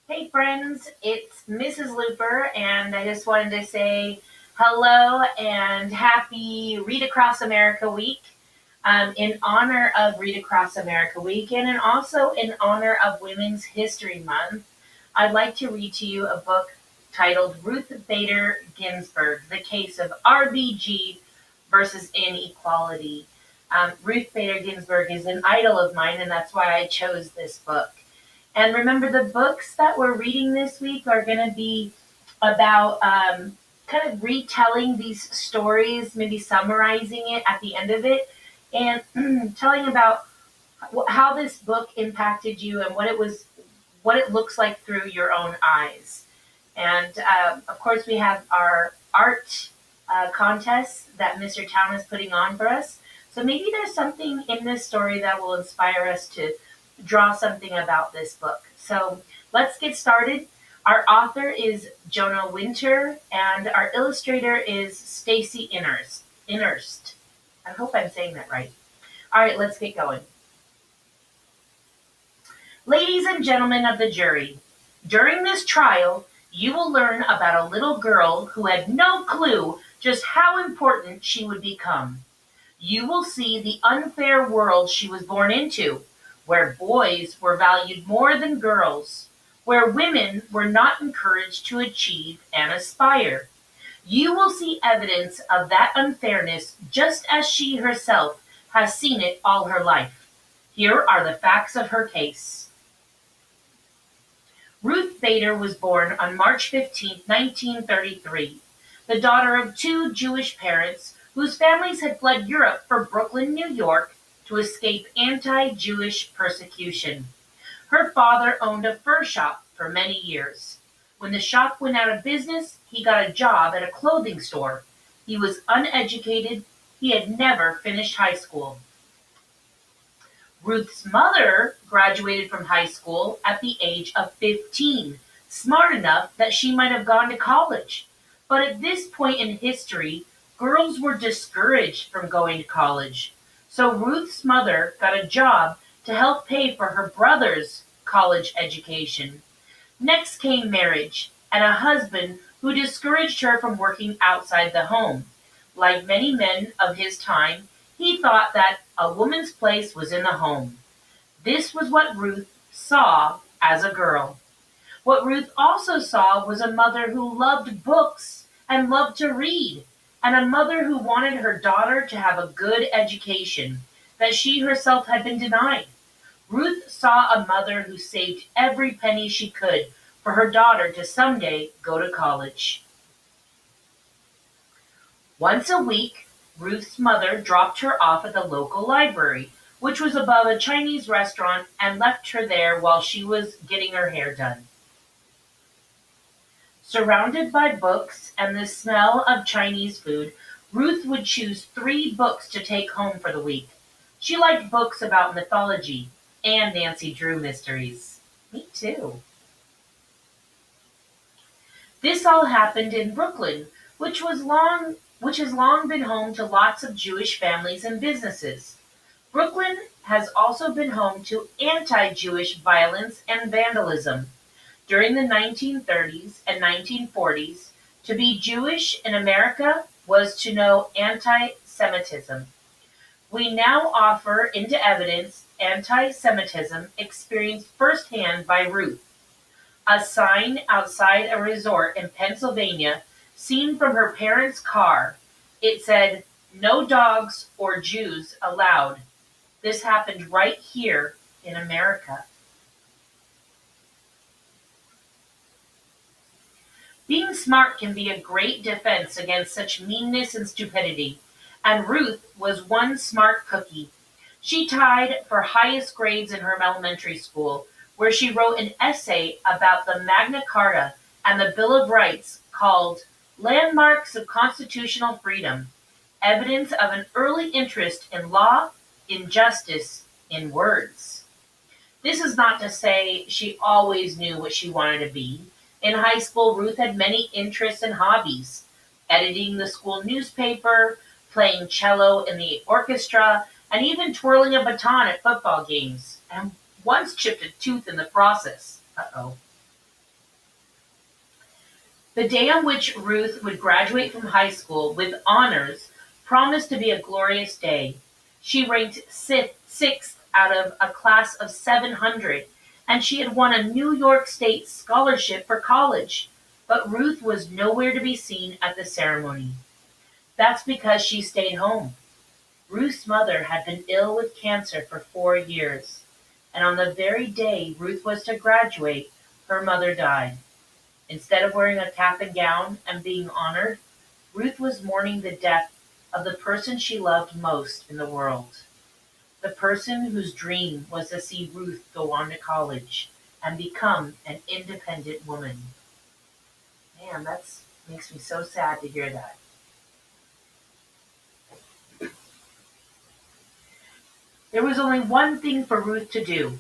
Hey friends, it's Mrs. Looper, and I just wanted to say hello and happy Read Across America Week in honor of Read Across America Week and also in honor of Women's History Month. I'd like to read to you a book titled Ruth Bader Ginsburg, The Case of RBG versus Inequality. Ruth Bader Ginsburg is an idol of mine, and that's why I chose this book. And remember, the books that we're reading this week are going to be about kind of retelling these stories, maybe summarizing it at the end of it, and telling about how this book impacted you and what it looks like through your own eyes. And of course, we have our art contest that Mr. Town is putting on for us. So maybe there's something in this story that will inspire us to draw something about this book. So let's get started. Our author is Jonah Winter, and our illustrator is Stacy Innerst. I hope I'm saying that right. All right, let's get going. Ladies and gentlemen of the jury, during this trial, you will learn about a little girl who had no clue just how important she would become. You will see the unfair world she was born into, where boys were valued more than girls, where women were not encouraged to achieve and aspire. You will see evidence of that unfairness just as she herself has seen it all her life. Here are the facts of her case. Ruth Bader was born on March 15, 1933, the daughter of two Jewish parents whose families had fled Europe for Brooklyn, New York, to escape anti-Jewish persecution. Her father owned a fur shop for many years. When the shop went out of business, he got a job at a clothing store. He was uneducated. He had never finished high school. Ruth's mother graduated from high school at the age of 15, smart enough that she might have gone to college. But at this point in history, girls were discouraged from going to college. So Ruth's mother got a job to help pay for her brother's college education. Next came marriage and a husband who discouraged her from working outside the home. Like many men of his time, he thought that a woman's place was in the home. This was what Ruth saw as a girl. What Ruth also saw was a mother who loved books and loved to read, and a mother who wanted her daughter to have a good education that she herself had been denied. Ruth saw a mother who saved every penny she could for her daughter to someday go to college. Once a week, Ruth's mother dropped her off at the local library, which was above a Chinese restaurant, and left her there while she was getting her hair done. Surrounded by books and the smell of Chinese food, Ruth would choose 3 books to take home for the week. She liked books about mythology and Nancy Drew mysteries. Me too. This all happened in Brooklyn, which has long been home to lots of Jewish families and businesses. Brooklyn has also been home to anti-Jewish violence and vandalism. During the 1930s and 1940s, to be Jewish in America was to know anti-Semitism. We now offer into evidence anti-Semitism experienced firsthand by Ruth. A sign outside a resort in Pennsylvania, seen from her parents' car, it said, "No dogs or Jews allowed." This happened right here in America. Being smart can be a great defense against such meanness and stupidity, and Ruth was one smart cookie. She tied for highest grades in her elementary school, where she wrote an essay about the Magna Carta and the Bill of Rights called "Landmarks of Constitutional Freedom: Evidence of an Early Interest in Law, in Justice, in Words." This is not to say she always knew what she wanted to be. In high school, Ruth had many interests and hobbies: editing the school newspaper, playing cello in the orchestra, and even twirling a baton at football games, and once chipped a tooth in the process. Uh-oh. The day on which Ruth would graduate from high school with honors promised to be a glorious day. She ranked sixth out of a class of 700, and she had won a New York State scholarship for college. But Ruth was nowhere to be seen at the ceremony. That's because she stayed home. Ruth's mother had been ill with cancer for 4 years, and on the very day Ruth was to graduate, her mother died. Instead of wearing a cap and gown and being honored, Ruth was mourning the death of the person she loved most in the world. The person whose dream was to see Ruth go on to college and become an independent woman. Man, that makes me so sad to hear that. There was only one thing for Ruth to do.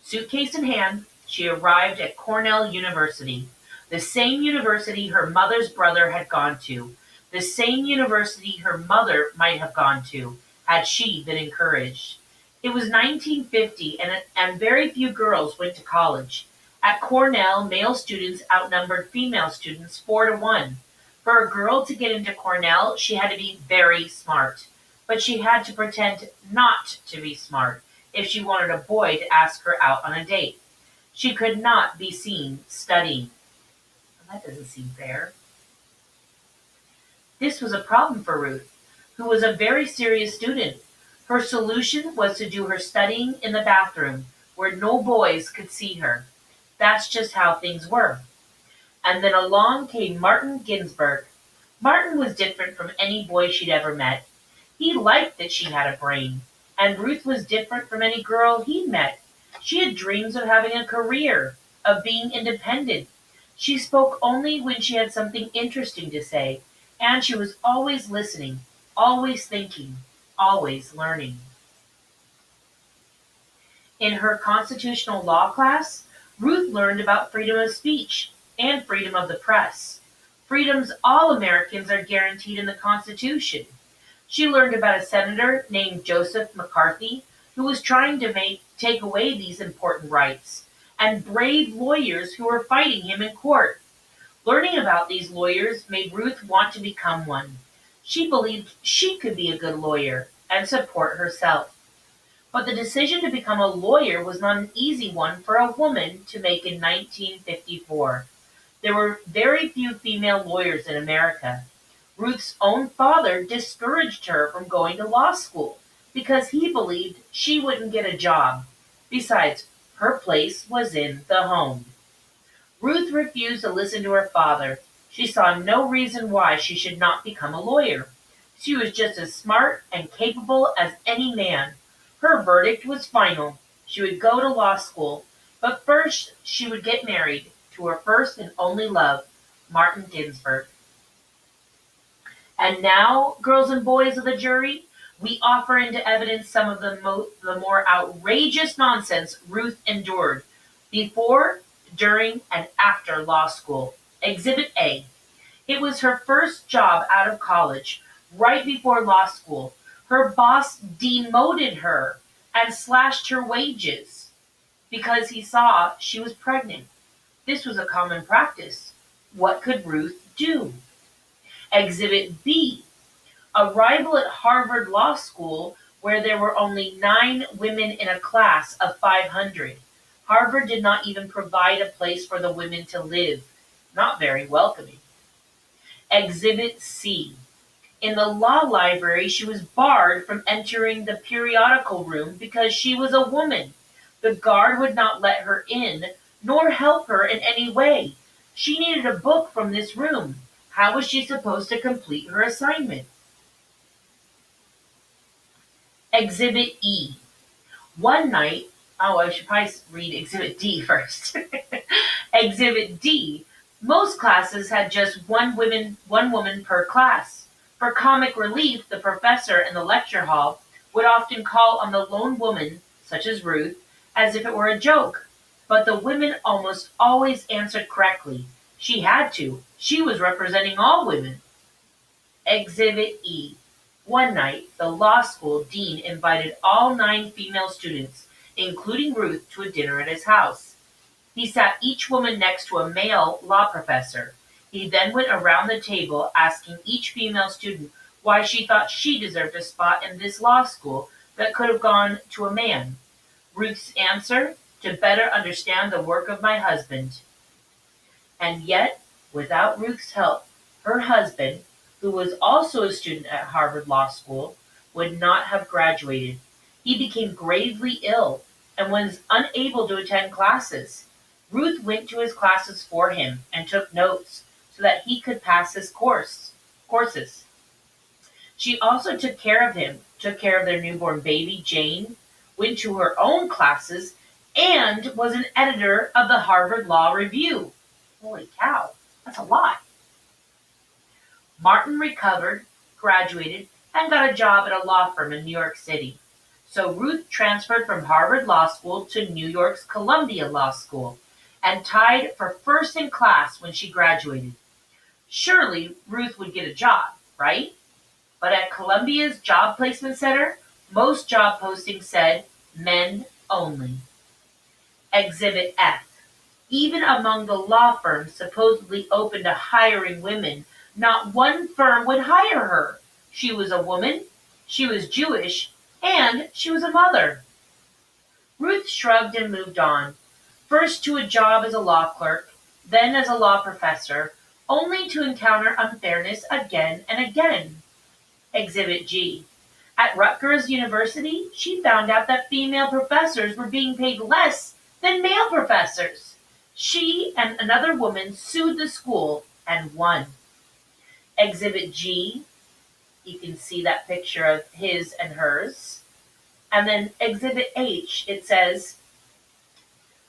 Suitcase in hand, she arrived at Cornell University, the same university her mother's brother had gone to, the same university her mother might have gone to had she been encouraged. It was 1950, and very few girls went to college. At Cornell, male students outnumbered female students 4-1. For a girl to get into Cornell, she had to be very smart. But she had to pretend not to be smart if she wanted a boy to ask her out on a date. She could not be seen studying. Well, that doesn't seem fair. This was a problem for Ruth, who was a very serious student. Her solution was to do her studying in the bathroom, where no boys could see her. That's just how things were. And then along came Martin Ginsburg. Martin was different from any boy she'd ever met. He liked that she had a brain, and Ruth was different from any girl he'd met. She had dreams of having a career, of being independent. She spoke only when she had something interesting to say, and she was always listening, always thinking, always learning. In her constitutional law class, Ruth learned about freedom of speech and freedom of the press. Freedoms all Americans are guaranteed in the Constitution. She learned about a senator named Joseph McCarthy who was trying to take away these important rights, and brave lawyers who were fighting him in court. Learning about these lawyers made Ruth want to become one. She believed she could be a good lawyer and support herself. But the decision to become a lawyer was not an easy one for a woman to make in 1954. There were very few female lawyers in America. Ruth's own father discouraged her from going to law school because he believed she wouldn't get a job. Besides, her place was in the home. Ruth refused to listen to her father. She saw no reason why she should not become a lawyer. She was just as smart and capable as any man. Her verdict was final. She would go to law school, but first she would get married to her first and only love, Martin Ginsburg. And now, girls and boys of the jury, we offer into evidence some of the more outrageous nonsense Ruth endured before, during, and after law school. Exhibit A. It was her first job out of college, right before law school. Her boss demoted her and slashed her wages because he saw she was pregnant. This was a common practice. What could Ruth do? Exhibit B. Arrival at Harvard Law School, where there were only 9 women in a class of 500. Harvard did not even provide a place for the women to live. Not very welcoming. Exhibit C. In the law library, she was barred from entering the periodical room because she was a woman. The guard would not let her in, nor help her in any way. She needed a book from this room. How was she supposed to complete her assignment? Exhibit E. One night, I should probably read Exhibit D first. Exhibit D. Most classes had just one woman per class. For comic relief, the professor in the lecture hall would often call on the lone woman, such as Ruth, as if it were a joke. But the women almost always answered correctly. She had to. She was representing all women. Exhibit E. One night, the law school dean invited all 9 female students, including Ruth, to a dinner at his house. He sat each woman next to a male law professor. He then went around the table asking each female student why she thought she deserved a spot in this law school that could have gone to a man. Ruth's answer: to better understand the work of my husband. And yet, without Ruth's help, her husband, who was also a student at Harvard Law School, would not have graduated. He became gravely ill and was unable to attend classes. Ruth went to his classes for him and took notes so that he could pass his courses. She also took care of him, took care of their newborn baby, Jane, went to her own classes, and was an editor of the Harvard Law Review. Holy cow, that's a lot. Martin recovered, graduated, and got a job at a law firm in New York City. So Ruth transferred from Harvard Law School to New York's Columbia Law School and tied for first in class when she graduated. Surely Ruth would get a job, right? But at Columbia's Job Placement Center, most job postings said men only. Exhibit F. Even among the law firms supposedly open to hiring women, not one firm would hire her. She was a woman, she was Jewish, and she was a mother. Ruth shrugged and moved on, first to a job as a law clerk, then as a law professor, only to encounter unfairness again and again. Exhibit G. At Rutgers University, she found out that female professors were being paid less than male professors. She and another woman sued the school and won. Exhibit G, you can see that picture of his and hers. And then Exhibit H, it says,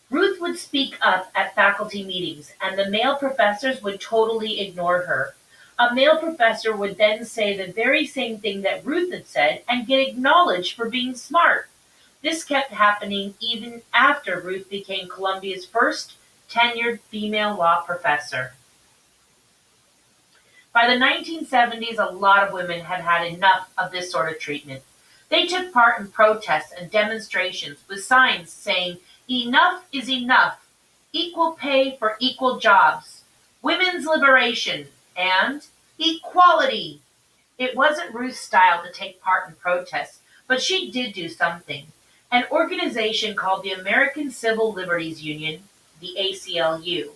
Ruth would speak up at faculty meetings, and the male professors would totally ignore her. A male professor would then say the very same thing that Ruth had said and get acknowledged for being smart. This kept happening even after Ruth became Columbia's first tenured female law professor. By the 1970s, a lot of women had had enough of this sort of treatment. They took part in protests and demonstrations with signs saying, "Enough is enough, equal pay for equal jobs, women's liberation, and equality." It wasn't Ruth's style to take part in protests, but she did do something. An organization called the American Civil Liberties Union, the ACLU,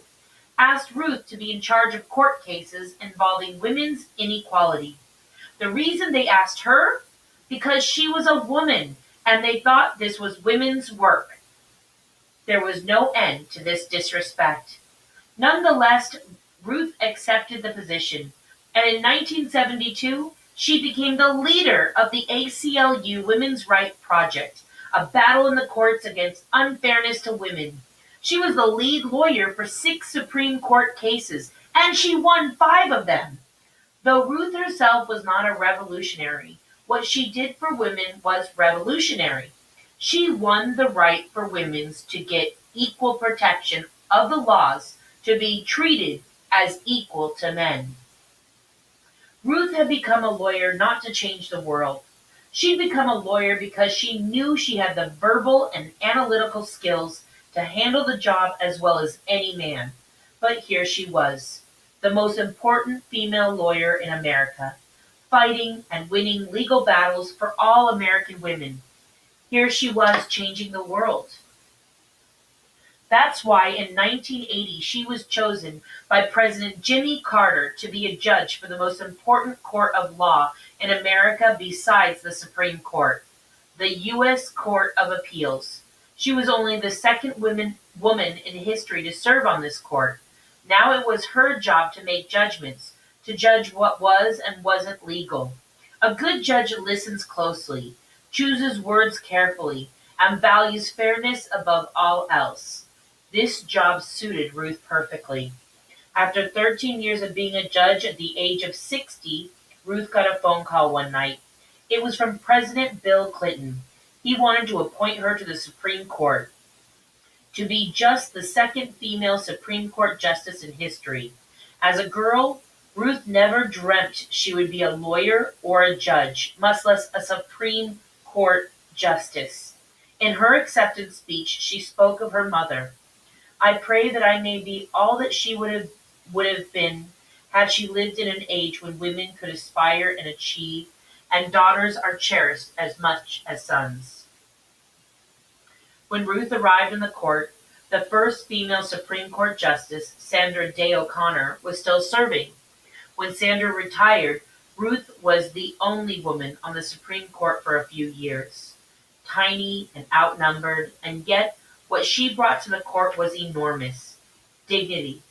asked Ruth to be in charge of court cases involving women's inequality. The reason they asked her? Because she was a woman, and they thought this was women's work. There was no end to this disrespect. Nonetheless, Ruth accepted the position, and in 1972, she became the leader of the ACLU Women's Rights Project, a battle in the courts against unfairness to women. She was the lead lawyer for 6 Supreme Court cases, and she won 5 of them. Though Ruth herself was not a revolutionary, what she did for women was revolutionary. She won the right for women to get equal protection of the laws, to be treated as equal to men. Ruth had become a lawyer not to change the world. She'd become a lawyer because she knew she had the verbal and analytical skills to handle the job as well as any man. But here she was, the most important female lawyer in America, fighting and winning legal battles for all American women. Here she was changing the world. That's why in 1980 she was chosen by President Jimmy Carter to be a judge for the most important court of law in America besides the Supreme Court, the U.S. Court of Appeals. She was only the second woman in history to serve on this court. Now it was her job to make judgments, to judge what was and wasn't legal. A good judge listens closely, chooses words carefully, and values fairness above all else. This job suited Ruth perfectly. After 13 years of being a judge at the age of 60, Ruth got a phone call one night. It was from President Bill Clinton. He wanted to appoint her to the Supreme Court, to be just the second female Supreme Court justice in history. As a girl, Ruth never dreamt she would be a lawyer or a judge, much less a Supreme Court justice. In her acceptance speech, she spoke of her mother. "I pray that I may be all that she would have been had she lived in an age when women could aspire and achieve, and daughters are cherished as much as sons. When Ruth arrived in the court, the first female Supreme Court Justice, Sandra Day O'Connor, was still serving. When Sandra retired, Ruth was the only woman on the Supreme Court for a few years. Tiny and outnumbered, and yet what she brought to the court was enormous: dignity,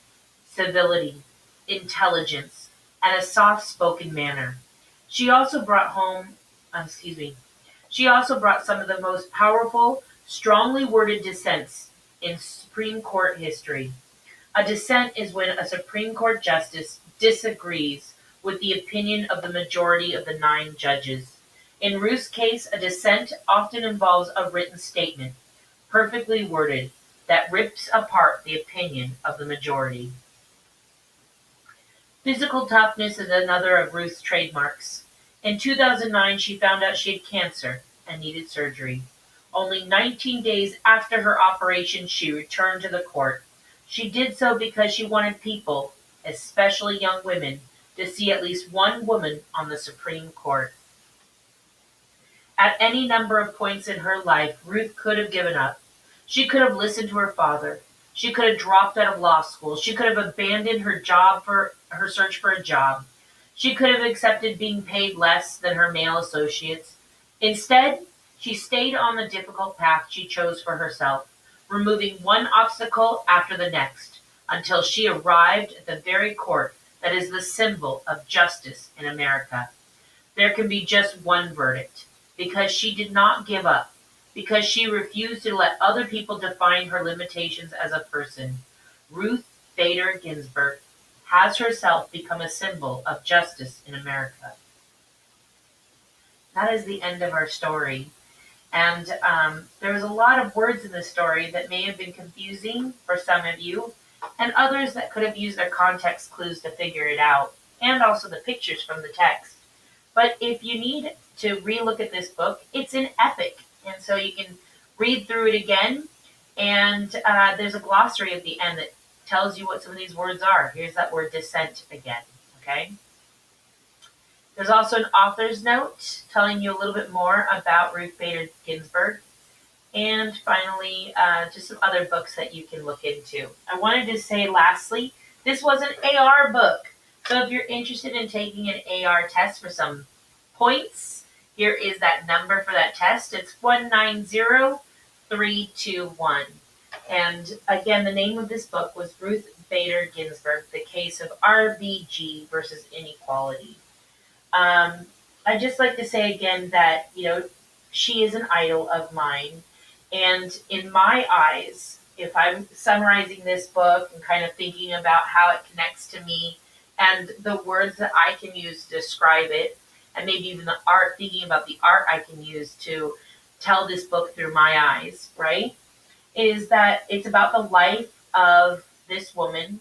civility, intelligence, and a soft-spoken manner. She also brought home, excuse me, she also brought some of the most powerful, strongly worded dissents in Supreme Court history. A dissent is when a Supreme Court justice disagrees with the opinion of the majority of the 9 judges. In Ruth's case, a dissent often involves a written statement, perfectly worded, that rips apart the opinion of the majority. Physical toughness is another of Ruth's trademarks. In 2009, she found out she had cancer and needed surgery. Only 19 days after her operation, she returned to the court. She did so because she wanted people, especially young women, to see at least one woman on the Supreme Court. At any number of points in her life, Ruth could have given up. She could have listened to her father. She could have dropped out of law school. She could have abandoned her job for her search for a job. She could have accepted being paid less than her male associates. Instead, she stayed on the difficult path she chose for herself, removing one obstacle after the next, until she arrived at the very court that is the symbol of justice in America. There can be just one verdict: because she did not give up, because she refused to let other people define her limitations as a person. Ruth Bader Ginsburg has herself become a symbol of justice in America. That is the end of our story. And there was a lot of words in the story that may have been confusing for some of you, and others that could have used their context clues to figure it out, and also the pictures from the text. But if you need to relook at this book, it's an epic, and so you can read through it again. And there's a glossary at the end that tells you what some of these words are. Here's that word dissent again, okay? There's also an author's note telling you a little bit more about Ruth Bader Ginsburg. And finally, just some other books that you can look into. I wanted to say lastly, this was an AR book. So if you're interested in taking an AR test for some points, here is that number for that test. It's 190321. And again, the name of this book was Ruth Bader Ginsburg, The Case of RBG versus Inequality. I'd just like to say again that, she is an idol of mine. And in my eyes, if I'm summarizing this book and kind of thinking about how it connects to me and the words that I can use to describe it, and maybe even the art, thinking about the art I can use to tell this book through my eyes, right? Is that it's about the life of this woman,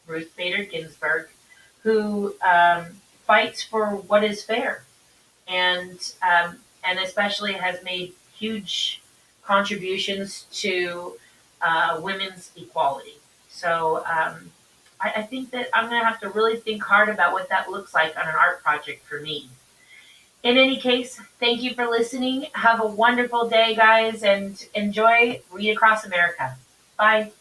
Ruth Bader Ginsburg, who fights for what is fair, and especially has made huge contributions to women's equality. So I think that I'm going to have to really think hard about what that looks like on an art project for me. In any case, thank you for listening. Have a wonderful day, guys, and enjoy Read Across America. Bye.